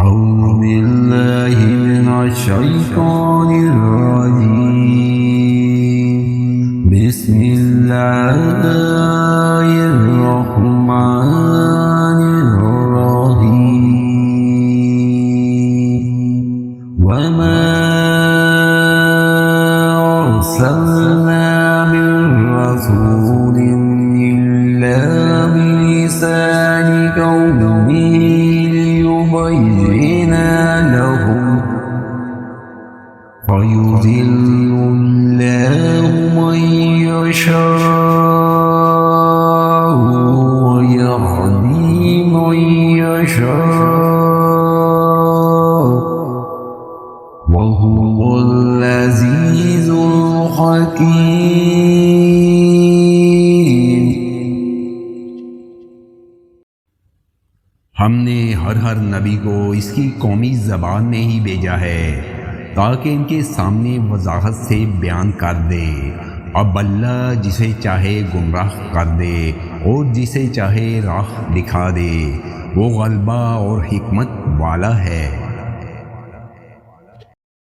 أعوذ بالله من الشيطان الرجيم. بسم الله الرحمن الرحيم. وما أرسلنا من رسول إلا بلسان قومه ليبين لهم فيضل الله من يشاء ويهدي من يشاء وهو العزيز الحكيم। हमने हर नबी को इसकी कौमी ज़बान में ही भेजा है ताकि इनके सामने वजाहत से बयान कर दे। अब अल्लाह जिसे चाहे गुमराह कर दे और जिसे चाहे राह दिखा दे। वो गलबा और हिकमत वाला है।